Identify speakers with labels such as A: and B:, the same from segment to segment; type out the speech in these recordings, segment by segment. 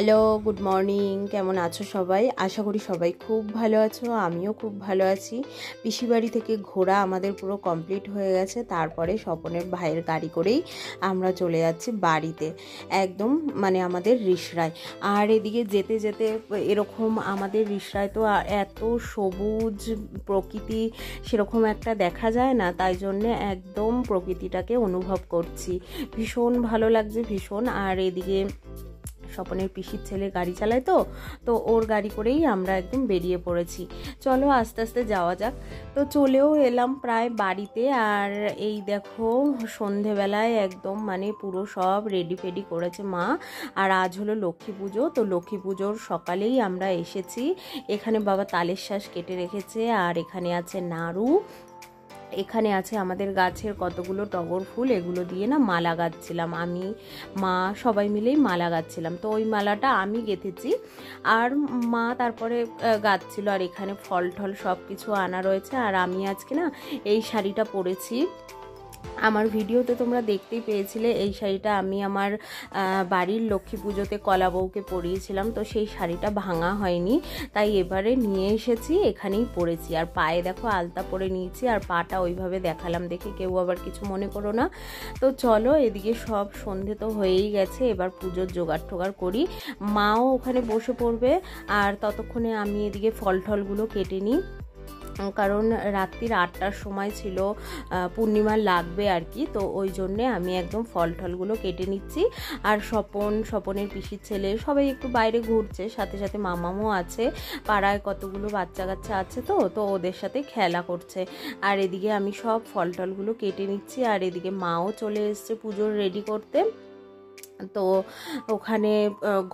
A: Hello, good morning. কেমন আছো সবাই? আশা করি সবাই খুব ভালো আছো, আমিও খুব ভালো আছি। পিসিবাড়ি থেকে ঘোরা আমাদের পুরো কমপ্লিট হয়ে গেছে। তারপরে স্বপনের ভাইয়ের গাড়ি করেই আমরা চলে যাচ্ছি বাড়িতে, একদম মানে আমাদের রিসরায়। আর এদিকে যেতে যেতে এরকম আমাদের রিসরায় তো এত সবুজ প্রকৃতি সেরকম একটা দেখা যায় না, তাই জন্যে একদম প্রকৃতিটাকে অনুভব করছি। ভীষণ ভালো লাগছে, ভীষণ। আর এদিকে স্বপনের পিসির ছেলে গাড়ি চালায়, তো ওর গাড়ি করেই আমরা একদম বেরিয়ে পড়েছি। চলো আস্তে আস্তে যাওয়া যাক। তো চলেও এলাম প্রায় বাড়িতে। আর এই দেখো সন্ধেবেলায় একদম মানে পুরো সব রেডি ফেডি করেছে মা। আর আজ হলো লক্ষ্মী পুজো, তো লক্ষ্মী পুজোর সকালেই আমরা এসেছি। এখানে বাবা তালের শ্বাস কেটে রেখেছে, আর এখানে আছে নাড়ু, এখানে আছে আমাদের গাছের কতগুলো টগর ফুল, এগুলো দিয়ে না মালা গাঁথছিলাম আমি, মা সবাই মিলেই মালা গাঁথছিলাম। তো ওই মালাটা আমি গেঁথেছি আর মা তারপরে গাঁথছিল। আর এখানে ফল টল সব কিছু আনা রয়েছে। আর আমি আজকে না এই শাড়িটা পরেছি, আমার ভিডিওতে তোমরা দেখতেই পেয়েছিলে। এই শাড়িটা আমি আমার বাড়ির লক্ষ্মী পুজোতে কলা বউকে পরিয়েছিলাম, তো সেই শাড়িটা ভাঙা হয়নি, তাই এবারে নিয়ে এসেছি, এখানেই পরেছি। আর পায়ে দেখো আলতা পরে নিয়েছি, আর পাটা ওইভাবে দেখালাম, দেখে কেউ আবার কিছু মনে করো না। তো চলো, এদিকে সব সন্ধে তো হয়েই গেছে, এবার পুজোর জোগাড় টোগাড় করি। মাও ওখানে বসে পড়বে, আর ততক্ষণে আমি এদিকে ফল টলগুলো কেটে নিই, কারণ রাত্রির 8টার সময় ছিল, পূর্ণিমা লাগবে আর কি। তো ওই জন্যে আমি একদম ফল টলগুলো কেটে নিচ্ছি। আর স্বপনের পিসির ছেলে সবাই একটু বাইরে ঘুরছে, সাথে সাথে মামামও আছে, পাড়ায় কতগুলো বাচ্চা কাচ্চা আছে, তো ওদের সাথে খেলা করছে। আর এদিকে আমি সব ফল টলগুলো কেটে নিচ্ছি। আর এদিকে মাও চলে এসছে পুজোর রেডি করতে। তো ওখানে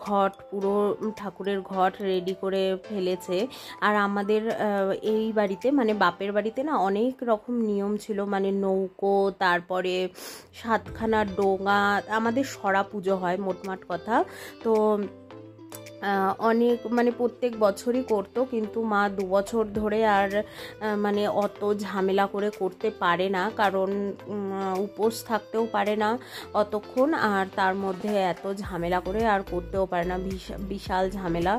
A: ঘট, পুরো ঠাকুরের ঘট রেডি করে ফেলেছে। আর আমাদের এই বাড়িতে মানে বাপের বাড়িতে না অনেক রকম নিয়ম ছিল, মানে নৌকো, তারপরে 7খানা ডোঙা, আমাদের সরা পুজো হয় মোটমাট কথা। তো অনেক মানে প্রত্যেক বছরই করতো, কিন্তু মা 2 বছর ধরে আর মানে অত ঝামেলা করে করতে পারে না, কারণ উপোস থাকতেও পারে না অতক্ষণ, আর তার মধ্যে এত ঝামেলা করে আর করতেও পারে না, বিশাল ঝামেলা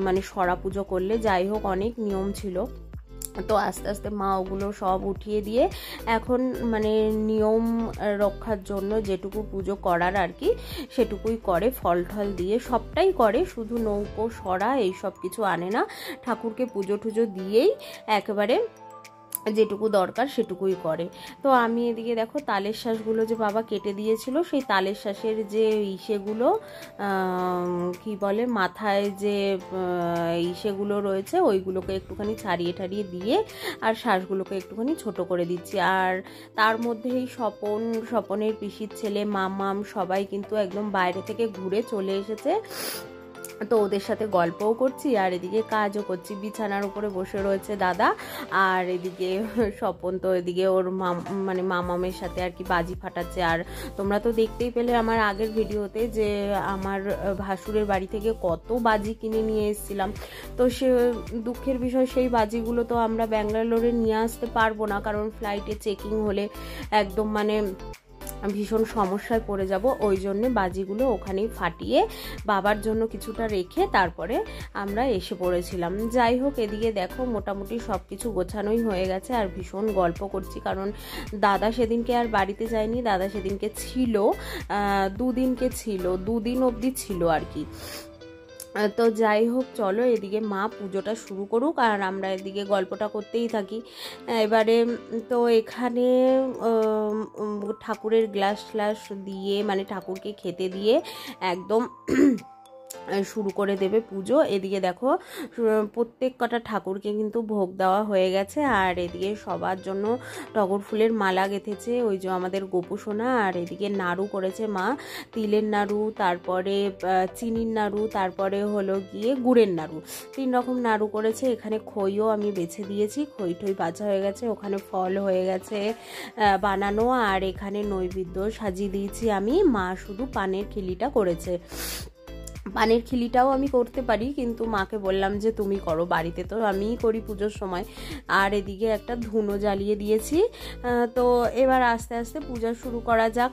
A: মানে সরা পুজো করলে। যাই হোক, অনেক নিয়ম ছিল। তো আস্তে আস্তে মা ওগুলো সব উঠিয়ে দিয়ে এখন মানে নিয়ম রক্ষার জন্য যেটুকু পুজো করার আর কি সেটুকুই করে, ফল ঠল দিয়ে সবটাই করে, শুধু নৌকো সরা এইসব কিছু আনে না। ঠাকুরকে পুজো টুজো দিয়েই একেবারে যেটুকু দরকার সেটুকুই করে। তো আমি এদিকে দেখো তালের শ্বাসগুলো যে বাবা কেটে দিয়েছিল, সেই তালের শ্বাসের যে ইসেগুলো কি বলে, মাথায় যে ইসেগুলো রয়েছে ওইগুলোকে একটুখানি ছাড়িয়ে ঠাড়িয়ে দিয়ে আর শ্বাসগুলোকে একটুখানি ছোট করে দিচ্ছি। আর তার মধ্যেই স্বপনের পিসির ছেলে মামাম সবাই কিন্তু একদম বাইরে থেকে ঘুরে চলে এসেছে, তো ওদের সাথে গল্পও করছি আর এদিকে কাজও করছি। বিছানার উপরে বসে রয়েছে দাদা, আর এদিকে স্বপন তো এদিকে ওর মানে মামামের সাথে আর কি বাজি ফাটাচ্ছে। আর তোমরা তো দেখতেই পেলে আমার আগের ভিডিওতে যে আমার ভাসুরের বাড়ি থেকে কত বাজি কিনে নিয়ে এসেছিলাম। তো সে দুঃখের বিষয়, সেই বাজিগুলো তো আমরা ব্যাঙ্গালোরে নিয়ে আসতে পারবো না, কারণ ফ্লাইটে চেকিং হলে একদম মানে ভীষণ সমস্যায় পড়ে যাব। ওই জন্যে বাজিগুলো ওখানেই ফাটিয়ে বাবার জন্য কিছুটা রেখে তারপরে আমরা এসে পড়েছিলাম। যাই হোক, এদিকে দেখো মোটামুটি সব কিছু গোছানোই হয়ে গেছে। আর ভীষণ গল্প করছি, কারণ দাদা সেদিনকে আর বাড়িতে যায়নি, দাদা সেদিনকে ছিল, 2 দিন অবধি ছিল আর কি। তো যাই হোক, চলো এদিকে মা পুজোটা শুরু করুক আর আমরা এদিকে গল্পটা করতেই থাকি। এবারে তো এখানে ঠাকুরের গ্লাস দিয়ে মানে ঠাকুরকে খেতে দিয়ে একদম শুরু করে দেবে পুজো। এদিকে দেখো প্রত্যেক কটা ঠাকুরকে কিন্তু ভোগ দেওয়া হয়ে গেছে। আর এদিকে সবার জন্য টগর ফুলের মালা গেঁথেছে ওই যে আমাদের গোপু সোনা। আর এদিকে নাড়ু করেছে মা, তিলের নাড়ু, তারপরে চিনির নাড়ু, তারপরে হলো গিয়ে গুড়ের নাড়ু, 3 রকম নাড়ু করেছে। এখানে খইও আমি বেছে দিয়েছি, খই ঠই বাছা হয়ে গেছে, ওখানে ফল হয়ে গেছে বানানো। আর এখানে নৈবেদ্য সাজিয়ে দিয়েছি আমি, মা শুধু পানের খিলিটা করেছে। পানের খিলিটাও আমি করতে পারি, কিন্তু মাকে বললাম যে তুমি করো, বাড়িতে তো আমিই করি পুজোর সময়। আর এদিকে একটা ধুনো জ্বালিয়ে দিয়েছি। তো এবার আস্তে আস্তে পূজা শুরু করা যাক।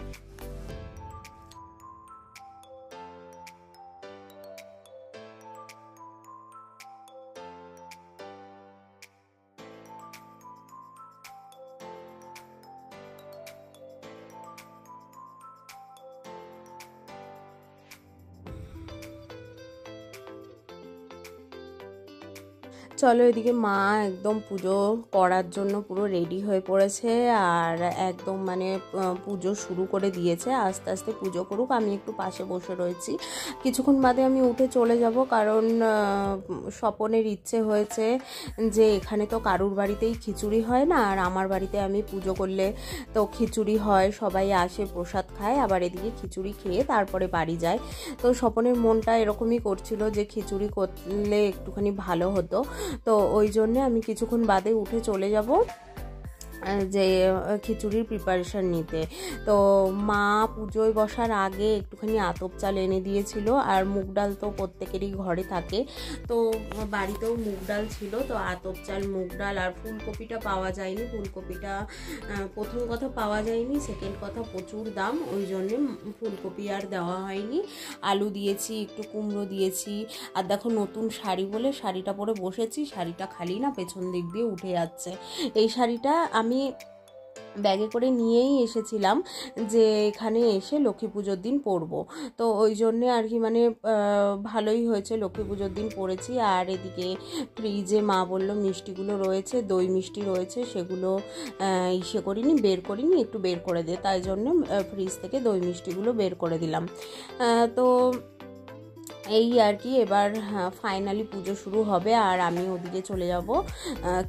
A: চলো, এদিকে মা একদম পুজো করার জন্য পুরো রেডি হয়ে পড়েছে আর একদম মানে পুজো শুরু করে দিয়েছে। আস্তে আস্তে পুজো করুক, আমি একটু পাশে বসে রয়েছি। কিছুক্ষণ বাদে আমি উঠে চলে যাব, কারণ স্বপনের ইচ্ছে হয়েছে যে এখানে তো কারুর বাড়িতেই খিচুড়ি হয় না, আর আমার বাড়িতে আমি পুজো করলে তো খিচুড়ি হয়, সবাই আসে প্রসাদ খায়, আবার এদিকে খিচুড়ি খেয়ে তারপরে বাড়ি যায়। তো স্বপনের মনটা এরকমই করছিল যে খিচুড়ি করলে একটুখানি ভালো হতো। তো ওই জন্যে আমি কিছুক্ষণ বাদে উঠে চলে যাব যে খিচুড়ির প্রিপারেশান নিতে। তো মা পুজোয় বসার আগে একটুখানি আতপ চাল এনে দিয়েছিল, আর মুগ ডাল তো প্রত্যেকেরই ঘরে থাকে, তো বাড়িতেও মুগ ডাল ছিল। তো আতপ চাল, মুগ ডাল আর ফুলকপিটা পাওয়া যায়নি। ফুলকপিটা প্রথম কথা পাওয়া যায়নি, সেকেন্ড কথা প্রচুর দাম, ওই জন্যে ফুলকপি আর দেওয়া হয়নি। আলু দিয়েছি, একটু কুমড়ো দিয়েছি। আর দেখো নতুন শাড়ি বলে শাড়িটা পরে বসেছি, শাড়িটা খালি না পেছন দিক দিয়ে উঠে যাচ্ছে। এই শাড়িটা আমি ব্যাগে করে নিয়েই এসেছিলাম যে এখানে এসে লক্ষ্মী পুজোর দিন পরবো, তো ওই জন্যে আর কি মানে ভালোই হয়েছে, লক্ষ্মী পুজোর দিন পরেছি। আর এদিকে ফ্রিজে মা বলল মিষ্টিগুলো রয়েছে, দই মিষ্টি রয়েছে, সেগুলো বের করিনি, একটু বের করে দে, তাই জন্য ফ্রিজ থেকে দই মিষ্টিগুলো বের করে দিলাম। তো এই আর কি, এবার ফাইনালি পুজো শুরু হবে আর আমি ওদিকে চলে যাব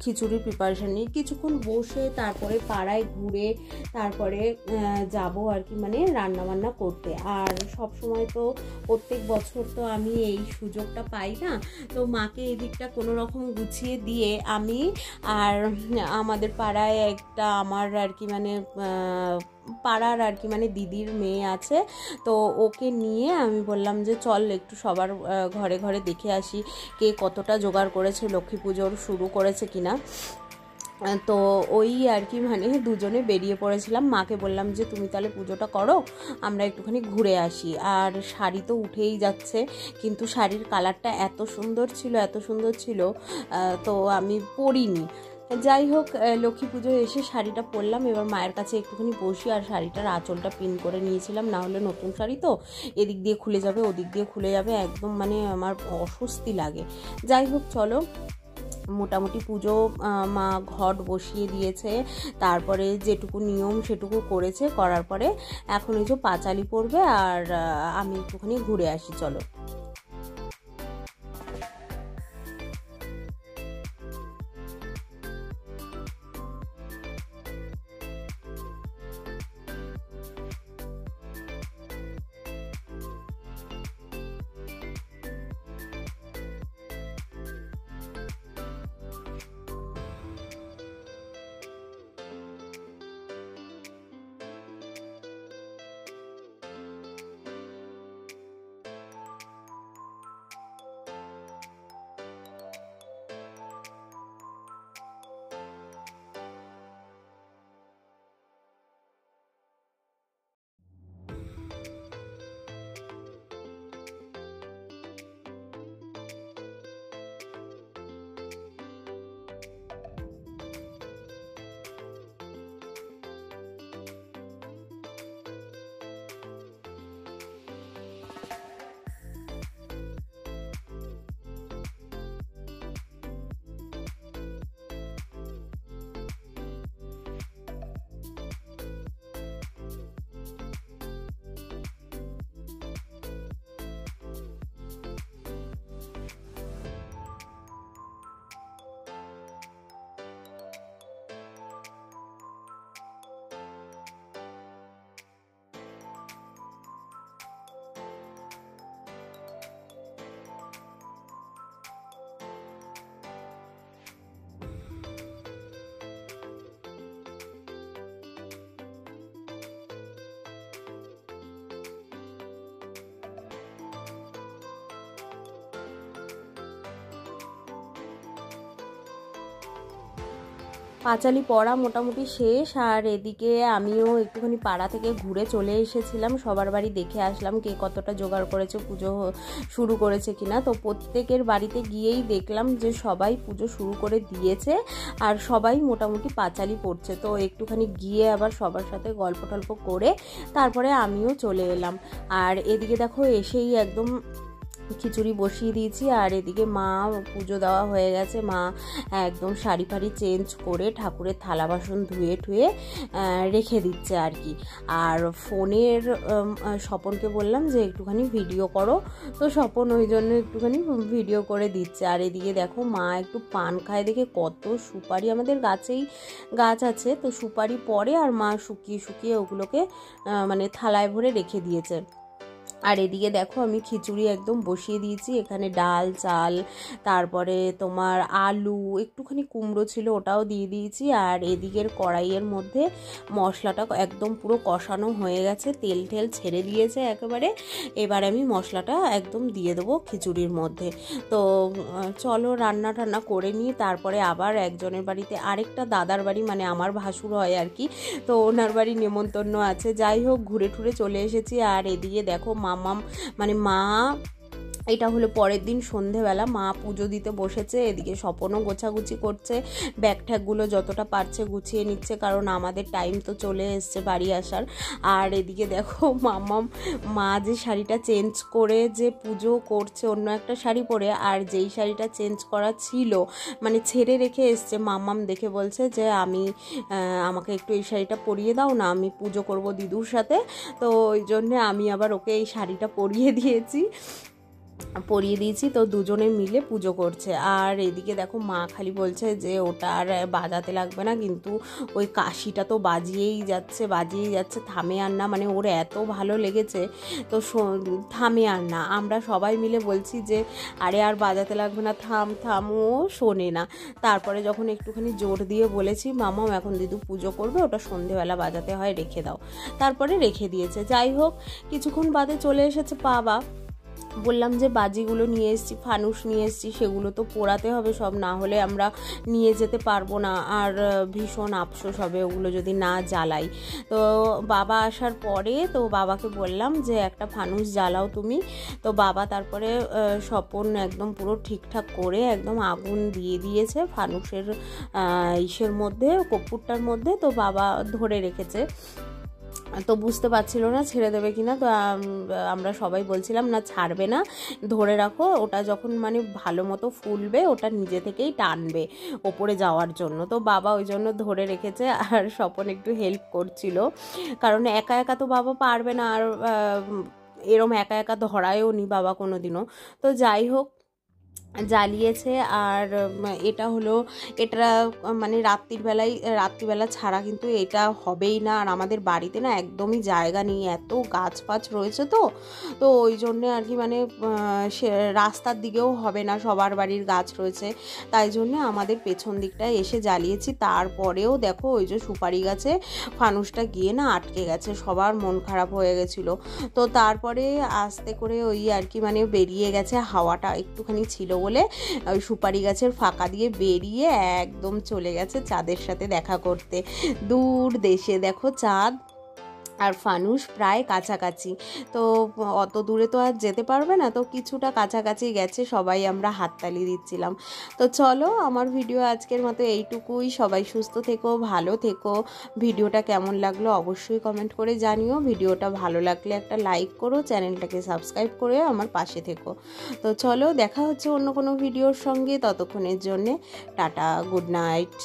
A: খিচুড়ির প্রিপারেশান নিয়ে। কিছুক্ষণ বসে তারপরে পাড়ায় ঘুরে তারপরে যাব আর কি মানে রান্নাবান্না করতে। আর সব সময় তো প্রত্যেক বছর তো আমি এই সুযোগটা পাই না, তো মাকে এদিকটা কোনো রকম গুছিয়ে দিয়ে আমি আর আমাদের পাড়ায় একটা আমার আর কি মানে পাড়ার আর কি মানে দিদির মেয়ে আছে, তো ওকে নিয়ে আমি বললাম যে চল একটু সবার ঘরে ঘরে দেখে আসি কে কতটা জোগাড় করেছে, লক্ষ্মী পুজোর শুরু করেছে কিনা। তো ওই আর কি মানে দুজনে বেরিয়ে পড়েছিলাম। মাকে বললাম যে তুমি তাহলে পুজোটা করো, আমরা একটুখানি ঘুরে আসি। আর শাড়ি তো উঠেই যাচ্ছে, কিন্তু শাড়ির কালারটা এত সুন্দর ছিল, তো আমি পরিনি। যাই হোক, লক্ষ্মী পুজো এসে শাড়িটা পরলাম। এবার মায়ের কাছে একটুখানি বসি, আর শাড়িটার আঁচলটা পিন করে নিয়েছিলাম, না হলে নতুন শাড়ি তো এদিক দিয়ে খুলে যাবে ওদিক দিয়ে খুলে যাবে, একদম মানে আমার অস্বস্তি লাগে। যাই হোক চলো, মোটামুটি পুজো মা ঘট বসিয়ে দিয়েছে, তারপরে যেটুকু নিয়ম সেটুকু করেছে, করার পরে এখন এই যে পাঁচালি পড়বে আর আমি একটুখানি ঘুরে আসি, চলো। পাঁচালি পড়া মোটামুটি শেষ, আর এদিকে আমিও একটুখানি পাড়া থেকে ঘুরে চলে এসেছিলাম, সবার বাড়ি দেখে আসলাম কে কতটা জোগাড় করেছে, পুজো শুরু করেছে কিনা। তো প্রত্যেকের বাড়িতে গিয়েই দেখলাম যে সবাই পুজো শুরু করে দিয়েছে আর সবাই মোটামুটি পাঁচালি পড়ছে। তো একটুখানি গিয়ে আবার সবার সাথে গল্প টল্প করে তারপরে আমিও চলে এলাম। আর এদিকে দেখো এসেই একদম খিচুড়ি বসিয়ে দিয়েছি। আর এদিকে মা পুজো দেওয়া হয়ে গেছে, মা একদম শাড়ি ফাড়ি চেঞ্জ করে ঠাকুরের থালা বাসন ধুয়ে ঠুয়ে রেখে দিচ্ছে আর কি। আর ফোনের স্বপনকে বললাম যে একটুখানি ভিডিও করো, তো স্বপন ওই জন্য একটুখানি ভিডিও করে দিচ্ছে। আর এদিকে দেখো মা একটু পান খায় দেখে কত সুপারি, আমাদের গাছ আছে তো সুপারি পড়ে, আর মা শুকিয়ে শুকিয়ে ওগুলোকে মানে থালায় ভরে রেখে দিয়েছে। আর এদিকে দেখো আমি খিচুড়ি একদম বসিয়ে দিয়েছি, এখানে ডাল চাল, তারপরে তোমার আলু, একটুখানি কুমড়ো ছিল ওটাও দিয়ে দিয়েছি। আর এদিকের কড়াইয়ের মধ্যে মশলাটা একদম পুরো কষানো হয়ে গেছে, তেল টেল ছেড়ে দিয়েছে একেবারে। এবার আমি মশলাটা একদম দিয়ে দেবো খিচুড়ির মধ্যে। তো চলো রান্না টান্না করে নিই, তারপরে আবার একজনের বাড়িতে, আরেকটা দাদার বাড়ি মানে আমার ভাসুর হয় আর কি, তো ওনার বাড়ি নেমন্তন্ন আছে। যাই হোক ঘুরে ঠুরে চলে এসেছি। আর এদিকে দেখো মামাম মানে মা, এটা হলো পরের দিন সন্ধেবেলা মা পুজো দিতে বসেছে। এদিকে স্বপনও গোছাগুছি করছে, ব্যাগ ঠ্যাগগুলো যতটা পারছে গুছিয়ে নিচ্ছে, কারণ আমাদের টাইম তো চলে এসছে বাড়ি আসার। আর এদিকে দেখো মা যে শাড়িটা চেঞ্জ করে যে পুজো করছে অন্য একটা শাড়ি পরে, আর যেই শাড়িটা চেঞ্জ করা ছিল মানে ছেড়ে রেখে এসছে, মাম্মাম দেখে বলছে যে আমাকে একটু এই শাড়িটা পরিয়ে দাও না, আমি পুজো করব দিদুর সাথে। তো ওই জন্যে আমি আবার ওকে এই শাড়িটা পরিয়ে দিয়েছি, তো দুজনে মিলে পুজো করছে। আর এদিকে দেখো মা খালি বলছে যে ওটা আর বাজাতে লাগবে না, কিন্তু ওই কাশিটা তো বাজিয়েই যাচ্ছে, থামে আর না, মানে ওর এত ভালো লেগেছে তো থামে আর না। আমরা সবাই মিলে বলছি যে আরে আর বাজাতে লাগবে না, থাম, ও শোনে না। তারপরে যখন একটুখানি জোর দিয়ে বলেছি মামাম এখন দিদু পুজো করবে, ওটা সন্ধেবেলা বাজাতে হয়, রেখে দাও, তারপরে রেখে দিয়েছে। যাই হোক কিছুক্ষণ বাদে চলে এসেছে বাবা, বললাম যে বাজিগুলো নিয়ে এসেছি, ফানুস নিয়ে এসেছি, সেগুলো তো পোড়াতে হবে সব, না হলে আমরা নিয়ে যেতে পারবো না, আর ভীষণ আফসোস হবে ওগুলো যদি না জ্বালাই। তো বাবা আসার পরে তো বাবাকে বললাম যে একটা ফানুস জ্বালাও তুমি। তো বাবা তারপরে স্বপন একদম পুরো ঠিকঠাক করে একদম আগুন দিয়ে দিয়েছে ফানুসের ইসের মধ্যে, কর্পূরটার মধ্যে। তো বাবা ধরে রেখেছে, তো বুঝতে পারছিল না ছেড়ে দেবে কিনা। তো আমরা সবাই বলছিলাম না ছাড়বে না, ধরে রাখো, ওটা যখন মানে ভালো মতো ফুলবে ওটা নিজে থেকেই টানবে ওপরে যাওয়ার জন্য। তো বাবা ওই জন্য ধরে রেখেছে, আর স্বপন একটু হেল্প করছিল, কারণ একা একা তো বাবা পারবে না, আর এরম একা একা ধরায়ও নি বাবা কোনো দিনও। তো যাই হোক জ্বালিয়েছে। আর এটা মানে রাত্রিবেলা ছাড়া কিন্তু এটা হবেই না। আর আমাদের বাড়িতে না একদমই জায়গা নেই, এত গাছ ফাছ রয়েছে তো ওই জন্যে আর কি, মানে সে রাস্তার দিকেও হবে না, সবার বাড়ির গাছ রয়েছে, তাই জন্য আমাদের পেছন দিকটায় এসে জ্বালিয়েছি। তারপরেও দেখো ওই যে সুপারি গাছে ফানুসটা গিয়ে না আটকে গেছে, সবার মন খারাপ হয়ে গেছিলো। তো তারপরে আস্তে করে ওই আর কি মানে বেরিয়ে গেছে, হাওয়াটা একটুখানি ছিল বলে ওই সুপারি গাছের ফাঁকা দিয়ে বেরিয়ে একদম চলে গেছে চাঁদের সাথে দেখা করতে। দূর দেশে দেখো চাঁদ আর ফানুস প্রায় কাছাকাছি, তো অত দূরে তো আর যেতে পারবে না, তো কিছুটা কাছাকাছি গেছে, সবাই আমরা হাততালি দিচ্ছিলাম। তো চলো আমার ভিডিও আজকের মতো এইটুকুই, সবাই সুস্থ থেকো, ভালো থেকো। ভিডিওটা কেমন লাগলো অবশ্যই কমেন্ট করে জানিও, ভিডিওটা ভালো লাগলে একটা লাইক করো, চ্যানেলটাকে সাবস্ক্রাইব করে আমার পাশে থেকো। তো চলো দেখা হচ্ছে অন্য কোনো ভিডিওর সঙ্গে, ততক্ষণের জন্যে টাটা, গুড নাইট।